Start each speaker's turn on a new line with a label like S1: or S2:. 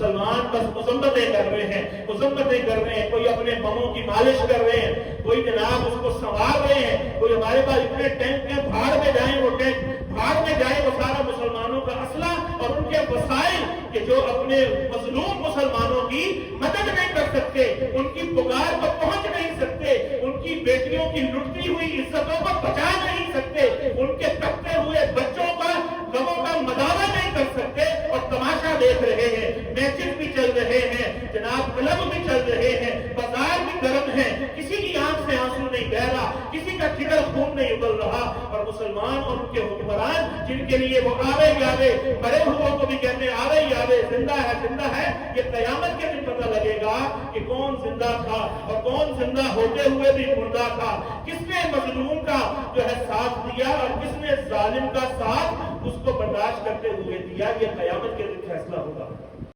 S1: مسلمان بس مذمتیں کر رہے ہیں، کوئی اپنے بموں کی مالش کر رہے ہیں، کوئی جناب اس کو سنوار رہے ہیں، کوئی ہمارے پاس اتنے ٹینک ہیں، بھاڑ میں جائیں وہ ٹینک، بھاڑ میں جائیں وہ سارا مسلمانوں کا اسلحہ اور ان کے وسائل کہ جو اپنے مظلوم مسلمانوں کی مدد نہیں کر سکتے، ان کی پکار کو پہنچ نہیں سکتے، ان کی بیٹیوں کی لٹتی ہوئی عزتوں کو بچا نہیں سکتے، ان کے کٹتے ہوئے بچوں کا غموں کا مداوع نہیں کر سکتے اور تماشا دیکھ رہے ہیں، میچز بھی چل رہے ہیں، جناب کلب بھی چل رہے ہیں، بازار بھی گرم ہے، کسی کی آنکھ سے آنسو نہیں بہ رہا، کسی کا جگر خون نہیں ابل رہا، اور مسلمان اور ان کے حکمران جن کے لیے وہ آوے یاوے مرے ہوئے کو بھی کہتے ہیں آوے یاوے زندہ ہے، یہ قیامت کے دن پتہ لگے گا کہ کون زندہ تھا اور کون زندہ ہوتے ہوئے بھی مردہ تھا، کس نے مظلوم کا جو ہے ساتھ دیا اور کس نے ظالم کا ساتھ اس کو برداشت کرتے ہوئے دیا، یہ قیامت کے دن فیصلہ ہوگا۔